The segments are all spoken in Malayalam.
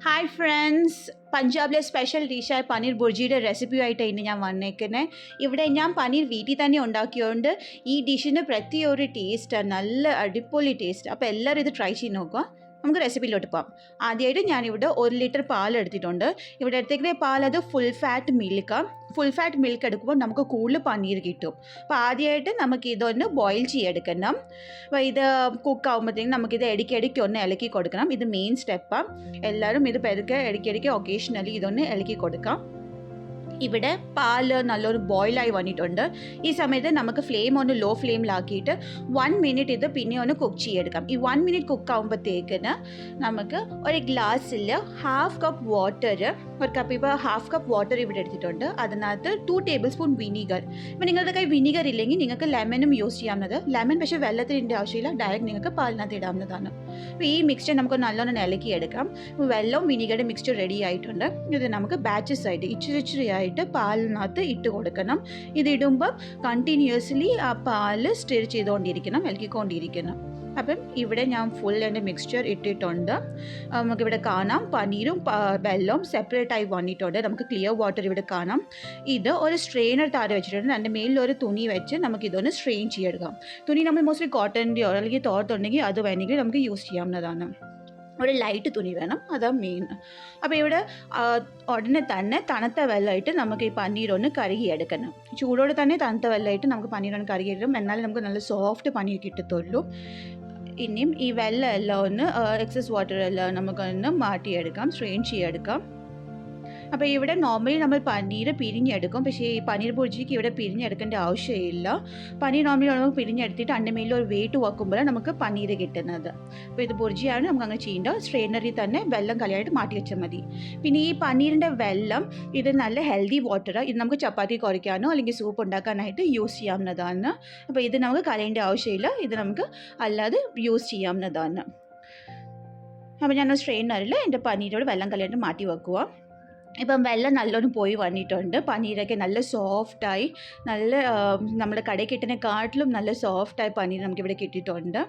ഹായ് ഫ്രണ്ട്സ്, പഞ്ചാബിലെ സ്പെഷ്യൽ ഡിഷായ പനീർ ബുർജിയുടെ റെസിപ്പി ആയിട്ടാണ് ഞാൻ വന്നേക്കുന്നത്. ഇവിടെ ഞാൻ പനീർ വീട്ടിൽ തന്നെ ഉണ്ടാക്കിയതുകൊണ്ട് ഈ ഡിഷിന് പ്രത്യേക ഒരു ടേസ്റ്റാണ്, നല്ല അടിപൊളി ടേസ്റ്റ്. അപ്പോൾ എല്ലാവരും ഇത് ട്രൈ ചെയ്ത് നോക്കുക. നമുക്ക് റെസിപ്പിയിലോട്ട് പോകാം. ആദ്യമായിട്ട് ഞാനിവിടെ 1 ലിറ്റർ പാൽ എടുത്തിട്ടുണ്ട്. ഇവിടെ എടുത്തേക്കുന്ന പാൽ അത് ഫുൾ ഫാറ്റ് മിൽക്കാണ്. ഫുൾ ഫാറ്റ് മിൽക്ക് എടുക്കുമ്പോൾ നമുക്ക് കൂടുതൽ പനീർ കിട്ടും. അപ്പോൾ ആദ്യമായിട്ട് നമുക്ക് ഇതൊന്ന് ബോയിൽ ചെയ്തെടുക്കണം. അപ്പോൾ ഇത് കുക്കാവുമ്പോഴത്തേക്കും നമുക്കിത് ഇടയ്ക്കിടയ്ക്ക് ഒന്ന് ഇളക്കി കൊടുക്കണം. ഇത് മെയിൻ സ്റ്റെപ്പാണ്. എല്ലാവരും ഇത് പെരുക്കെ ഇടയ്ക്കിടയ്ക്ക് ഒക്കേഷണലി ഇതൊന്ന് ഇളക്കി കൊടുക്കാം. ഇവിടെ പാല് നല്ലൊരു ബോയിലായി വന്നിട്ടുണ്ട്. ഈ സമയത്ത് നമുക്ക് ഫ്ലെയിം ഒന്ന് ലോ ഫ്ലെയിമിലാക്കിയിട്ട് 1 മിനിറ്റ് ഇത് പിന്നെ ഒന്ന് കുക്ക് ചെയ്തെടുക്കാം. ഈ 1 മിനിറ്റ് കുക്ക് ആകുമ്പോഴത്തേക്കിന് നമുക്ക് ഒരു ഗ്ലാസ്സിൽ 1/2 കപ്പ് വാട്ടർ, ഒരു കപ്പ് ഇപ്പോൾ 1/2 കപ്പ് വാട്ടർ ഇവിടെ എടുത്തിട്ടുണ്ട്. അതിനകത്ത് 2 ടേബിൾ സ്പൂൺ വിനീഗർ. ഇപ്പോൾ നിങ്ങളുടെ കയ്യിൽ വിനീഗർ ഇല്ലെങ്കിൽ നിങ്ങൾക്ക് ലെമനും യൂസ് ചെയ്യാവുന്നത്. ലെമൺ പക്ഷേ വെള്ളത്തിൻ്റെ ആവശ്യമില്ല, ഡയറക്റ്റ് നിങ്ങൾക്ക് പാലിനകത്ത് ഇടാവുന്നതാണ്. അപ്പോൾ ഈ മിക്സ്ചർ നമുക്ക് നല്ലോണം ഇളക്കിയെടുക്കാം. വെള്ളവും വിനീഗറുടെ മിക്സ്ചർ റെഡി ആയിട്ടുണ്ട്. ഇത് നമുക്ക് ബാച്ചസ് ആയിട്ട് ഇച്ചിരി ആയിട്ട് പാലിനകത്ത് ഇട്ട് കൊടുക്കണം. ഇതിടുമ്പം കണ്ടിന്യൂസ്ലി ആ പാല് സ്റ്റിർ ചെയ്തുകൊണ്ടിരിക്കണം, ഇളക്കിക്കൊണ്ടിരിക്കണം. അപ്പം ഇവിടെ ഞാൻ ഫുൾ എൻ്റെ മിക്സ്ചർ ഇട്ടിട്ടുണ്ട്. നമുക്കിവിടെ കാണാം പനീരും വെള്ളവും സെപ്പറേറ്റ് ആയി വന്നിട്ടുണ്ട്. നമുക്ക് ക്ലിയർ വാട്ടർ ഇവിടെ കാണാം. ഇത് ഒരു സ്ട്രെയിനർ താഴെ വെച്ചിട്ടുണ്ട്. അതിൻ്റെ മേലിൽ ഒരു തുണി വെച്ച് നമുക്കിതൊന്ന് സ്ട്രെയിൻ ചെയ്തെടുക്കാം. തുണി നമ്മൾ മോസ്റ്റ്ലി കോട്ടൻ്റെയോ അല്ലെങ്കിൽ തോർത്തുണ്ടെങ്കിൽ അത് വേണമെങ്കിൽ നമുക്ക് യൂസ് ചെയ്യാവുന്നതാണ്. ഒരു ലൈറ്റ് തുണി വേണം, അതാണ് മെയിൻ. അപ്പോൾ ഇവിടെ ഉടനെ തന്നെ തണുത്ത വെള്ളമായിട്ട് നമുക്ക് ഈ പനീരൊന്ന് കഴുകിയെടുക്കണം. ചൂടോടെ തന്നെ തണുത്ത വെള്ളമായിട്ട് നമുക്ക് പനീരൊന്ന് കഴുകിയെടുക്കും. എന്നാലും നമുക്ക് നല്ല സോഫ്റ്റ് പനീർ കിട്ടത്തുള്ളൂ. ഇനിയും ഈ വെള്ളം എല്ലാം ഒന്ന് എക്സസ് വാട്ടർ എല്ലാം നമുക്കൊന്ന് മാറ്റിയെടുക്കാം, സ്ട്രെയിൻ ചെയ്തെടുക്കാം. അപ്പോൾ ഇവിടെ നോർമലി നമ്മൾ പനീർ പിരിഞ്ഞെടുക്കും. പക്ഷേ ഈ പനീർ ബുർജിക്ക് ഇവിടെ പിരിഞ്ഞെടുക്കേണ്ട ആവശ്യമില്ല. പനീർ നോർമലി നമുക്ക് പിരിഞ്ഞെടുത്തിട്ട് അതിൻ്റെ മേലിൽ ഒരു വെയിറ്റ് വെക്കുമ്പോഴാണ് നമുക്ക് പനീർ കിട്ടുന്നത്. അപ്പോൾ ഇത് ബുർജിയാണ്, നമുക്ക് അങ്ങനെ ചെയ്യേണ്ട. സ്ട്രെയിനറിൽ തന്നെ വെള്ളം കളിയായിട്ട് മാറ്റി വെച്ചാൽ മതി. പിന്നെ ഈ പനീറിൻ്റെ വെള്ളം ഇത് നല്ല ഹെൽത്തി വാട്ടർ. ഇത് നമുക്ക് ചപ്പാത്തി കുറയ്ക്കാനോ അല്ലെങ്കിൽ സൂപ്പ് ഉണ്ടാക്കാനായിട്ട് യൂസ് ചെയ്യാവുന്നതാണ്. അപ്പോൾ ഇത് നമുക്ക് കളയേണ്ട ആവശ്യമില്ല, ഇത് നമുക്ക് അല്ലാതെ യൂസ് ചെയ്യാവുന്നതാണ്. അപ്പോൾ ഞാൻ സ്ട്രെയിനറിൽ എൻ്റെ പനീരോട് വെള്ളം കളിയായിട്ട് മാറ്റി വെക്കുക. ഇപ്പം വെള്ളം നല്ലോണം പോയി വന്നിട്ടുണ്ട്. പനീരൊക്കെ നല്ല സോഫ്റ്റായി, നല്ല നമ്മുടെ കടയിൽ കിട്ടുന്നതിനെക്കാട്ടിലും നല്ല സോഫ്റ്റായി പനീർ നമുക്കിവിടെ കിട്ടിയിട്ടുണ്ട്.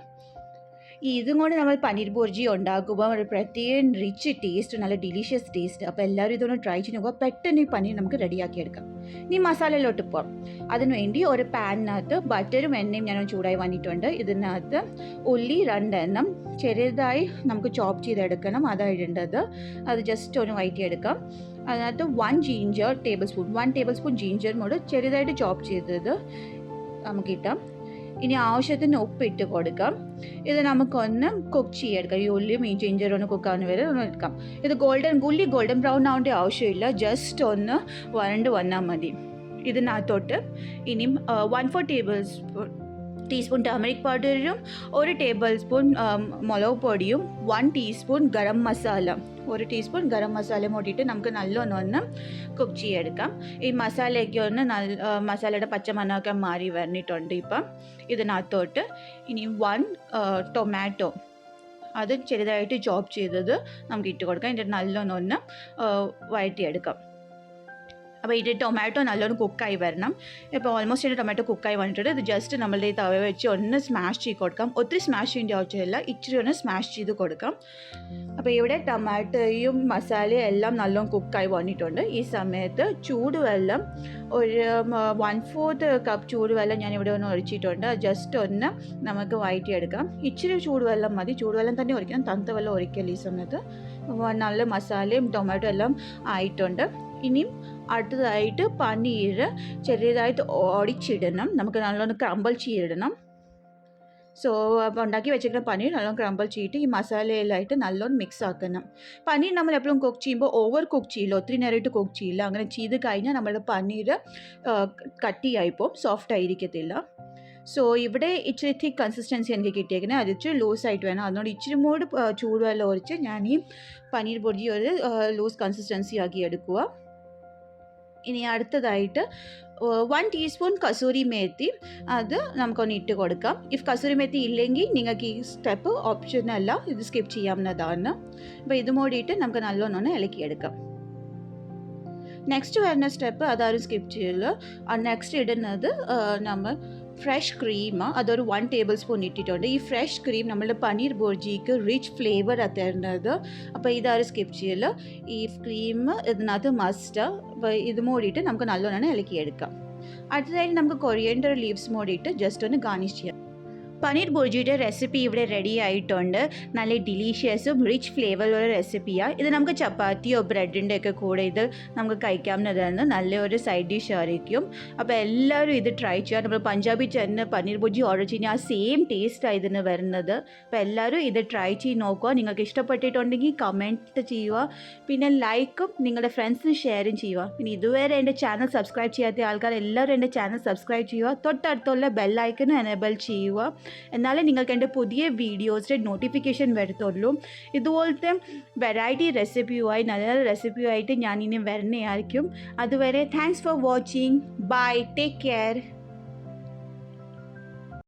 ഇതും കൊണ്ട് നമ്മൾ പനീർ ബുർജി ഉണ്ടാക്കുമ്പോൾ ഒരു പ്രത്യേക റിച്ച് ടേസ്റ്റ്, നല്ല ഡിലീഷ്യസ് ടേസ്റ്റ്. അപ്പോൾ എല്ലാവരും ഇതൊന്ന് ട്രൈ ചെയ്ത് നോക്കുക. പെട്ടെന്ന് ഈ പനീർ നമുക്ക് റെഡിയാക്കി എടുക്കാം. ഇനി മസാലയിലോട്ട് പോകാം. അതിനുവേണ്ടി ഒരു പാനിനകത്ത് ബട്ടറും എണ്ണയും ഞാൻ ചൂടായി വന്നിട്ടുണ്ട്. ഇതിനകത്ത് ഉള്ളി 2 എണ്ണം ചെറുതായി നമുക്ക് ചോപ്പ് ചെയ്തെടുക്കണം, അതാണ് ഇടേണ്ടത്. അത് ജസ്റ്റ് ഒന്ന് വഴറ്റിയെടുക്കാം. അതിനകത്ത് 1 ടേബിൾ സ്പൂൺ ജിഞ്ചർ കൂടെ ചെറുതായിട്ട് ചോപ്പ് ചെയ്തത് നമുക്കിട്ടാം. ഇനി ആവശ്യത്തിന് ഉപ്പിട്ട് കൊടുക്കാം. ഇത് നമുക്കൊന്ന് കുക്ക് ചെയ്തെടുക്കാം. ഈ ഉള്ളിയും ഈ ജിഞ്ചറും ഒന്ന് കുക്കാവുന്ന വരെ ഒന്ന് എടുക്കാം. ഇത് ഗോൾഡൻ ബ്രൗൺ ആവേണ്ട ആവശ്യമില്ല, ജസ്റ്റ് ഒന്ന് വരണ്ട് വന്നാൽ മതി. ഇതിനകത്തോട്ട് ഇനിയും 1/4 ടീസ്പൂൺ ടർമറിക് പൗഡറും 1 ടേബിൾ സ്പൂൺ മുളക് പൊടിയും 1 ടീസ്പൂൺ ഗരം മസാല, 1 ടീസ്പൂൺ ഗരം മസാലയും കൂട്ടിയിട്ട് നമുക്ക് നല്ലോണം കുക്ക് ചെയ്തെടുക്കാം. ഈ മസാലയൊക്കെ ഒന്ന് മസാലയുടെ പച്ചമണമൊക്കെ മാറി വന്നിട്ടുണ്ട്. ഇപ്പം ഇതിനകത്തോട്ട് ഇനി 1 ടൊമാറ്റോ, അത് ചെറുതായിട്ട് ചോപ്പ് ചെയ്തത് നമുക്ക് ഇട്ട് കൊടുക്കാം. എന്നിട്ട് നല്ലോണം വഴറ്റിയെടുക്കാം. അപ്പോൾ ഇത് ടൊമാറ്റോ നല്ലോണം കുക്കായി വരണം. ഇപ്പോൾ ഓൾമോസ്റ്റ് എൻ്റെ ടൊമാറ്റോ കുക്കായി വന്നിട്ടുണ്ട്. ഇത് ജസ്റ്റ് നമ്മളുടെ ഈ തവ വെച്ച് ഒന്ന് സ്മാഷ് ചെയ്ത് കൊടുക്കാം. ഒത്തിരി സ്മാഷ് ചെയ്യേണ്ട ആവശ്യമില്ല, ഇച്ചിരി ഒന്ന് സ്മാഷ് ചെയ്ത് കൊടുക്കാം. അപ്പോൾ ഇവിടെ ടൊമാറ്റോയും മസാലയും എല്ലാം നല്ലോണം കുക്കായി വന്നിട്ടുണ്ട്. ഈ സമയത്ത് ചൂടുവെള്ളം ഒരു 1/4 കപ്പ് ചൂടുവെള്ളം ഞാനിവിടെ ഒന്ന് ഒഴിച്ചിട്ടുണ്ട്. ജസ്റ്റ് ഒന്ന് നമുക്ക് വഴറ്റിയെടുക്കാം. ഇച്ചിരി ചൂടുവെള്ളം മതി, ചൂടുവെള്ളം തന്നെ ഒഴിക്കണം, തണുത്ത വെള്ളം ഒഴിക്കൽ. ഈ സമയത്ത് നല്ല മസാലയും ടൊമാറ്റോ എല്ലാം ആയിട്ടുണ്ട്. ഇനിയും അടുത്തതായിട്ട് പനീർ ചെറിയതായിട്ട് ഒടിച്ചിടണം, നമുക്ക് നല്ലോണം ക്രംബിൾ ചെയ്തിടണം. സോ അപ്പോൾ ഉണ്ടാക്കി വെച്ചിരിക്കുന്ന പനീർ നല്ലോണം ക്രംബിൾ ചെയ്തിട്ട് ഈ മസാലയിലായിട്ട് നല്ലോണം മിക്സ് ആക്കണം. പനീർ നമ്മൾ എപ്പോഴും കുക്ക് ചെയ്യുമ്പോൾ ഓവർ കുക്ക് ചെയ്യില്ല, ഒത്തിരി നേരമായിട്ട് കുക്ക് ചെയ്യില്ല. അങ്ങനെ ചെയ്ത് കഴിഞ്ഞാൽ നമ്മുടെ പനീർ കട്ടിയായിപ്പോൾ സോഫ്റ്റ് ആയിരിക്കത്തില്ല. സോ ഇവിടെ ഇച്ചിരി തിക്ക് കൺസിസ്റ്റൻസി എനിക്ക് കിട്ടിയേക്കുന്നത്, അത് ഇച്ചിരി ലൂസായിട്ട് വേണം. അതുകൊണ്ട് ഇച്ചിരി കൂടി ചൂടുവെള്ളം ഒഴിച്ച് ഞാൻ ഈ പനീർ ബുർജി ഒരു ലൂസ് കൺസിസ്റ്റൻസി ആക്കി എടുക്കുക. ഇനി അടുത്തതായിട്ട് 1 ടീസ്പൂൺ കസൂരി മേത്തി, അത് നമുക്കൊന്ന് ഇട്ട് കൊടുക്കാം. ഇഫ് കസൂരി മേത്തി ഇല്ലെങ്കിൽ നിങ്ങൾക്ക് ഈ സ്റ്റെപ്പ് ഓപ്ഷനല്ല, ഇത് സ്കിപ്പ് ചെയ്യാവുന്നതാണ്. അപ്പോൾ ഇതും കൂടിയിട്ട് നമുക്ക് നല്ലോണം ഇളക്കിയെടുക്കാം. നെക്സ്റ്റ് വരുന്ന സ്റ്റെപ്പ് അതാരും സ്കിപ്പ് ചെയ്യില്ല. നെക്സ്റ്റ് ഇടുന്നത് നമ്മൾ ഫ്രഷ് ക്രീം അതൊരു 1 ടേബിൾ സ്പൂൺ ഇട്ടിട്ടുണ്ട്. ഈ ഫ്രഷ് ക്രീം നമ്മളുടെ പനീർ ബുർജിക്ക് റിച്ച് ഫ്ലേവർ തരുന്നത്. അപ്പോൾ ഇതാരും സ്കിപ്പ് ചെയ്യല്. ഈ ക്രീം ഇതിനകത്ത് മസ്റ്റ്. അപ്പോൾ ഇത് മൂടിയിട്ട് നമുക്ക് നല്ലോണം ഇളക്കിയെടുക്കാം. അടുത്തതായിട്ട് നമുക്ക് കൊറിയൻഡർ ലീവ്സ് മൂടിയിട്ട് ജസ്റ്റ് ഒന്ന് ഗാർണിഷ് ചെയ്യാം. പനീർ ബുർജിയുടെ റെസിപ്പി ഇവിടെ റെഡി ആയിട്ടുണ്ട്. നല്ല ഡിലീഷ്യസും റിച്ച് ഫ്ലേവറുള്ള റെസിപ്പിയാണ്. ഇത് നമുക്ക് ചപ്പാത്തിയോ ബ്രെഡിൻ്റെ ഒക്കെ കൂടെ ഇത് നമുക്ക് കഴിക്കാവുന്നതാണ്. നല്ലൊരു സൈഡ് ഡിഷ് ആയിരിക്കും. അപ്പോൾ എല്ലാവരും ഇത് ട്രൈ ചെയ്യുക. നമ്മൾ പഞ്ചാബി ചെന്ന് പനീർ ബുർജി ഓർഡർ ചെയ്യുന്ന ആ സെയിം ടേസ്റ്റാണ് ഇതിന് വരുന്നത്. അപ്പോൾ എല്ലാവരും ഇത് ട്രൈ ചെയ്ത് നോക്കുക. നിങ്ങൾക്ക് ഇഷ്ടപ്പെട്ടിട്ടുണ്ടെങ്കിൽ കമൻറ്റ് ചെയ്യുക. പിന്നെ ലൈക്കും നിങ്ങളുടെ ഫ്രണ്ട്സിന് ഷെയറും ചെയ്യുക. പിന്നെ ഇതുവരെ എൻ്റെ ചാനൽ സബ്സ്ക്രൈബ് ചെയ്യാത്ത ആൾക്കാർ എല്ലാവരും എൻ്റെ ചാനൽ സബ്സ്ക്രൈബ് ചെയ്യുക. തൊട്ടടുത്തുള്ള ബെല്ലൈക്കനും എനേബിൾ ചെയ്യുക. എന്നാലേ നിങ്ങൾക്ക് എൻ്റെ പുതിയ വീഡിയോസിൻ്റെ നോട്ടിഫിക്കേഷൻ വരത്തുള്ളൂ. ഇതുപോലത്തെ വെറൈറ്റി റെസിപ്പിയുമായി നല്ല റെസിപ്പിയുമായിട്ട് ഞാൻ ഇനി വരുന്നതായിരിക്കും. അതുവരെ thanks for watching. Bye. Take care.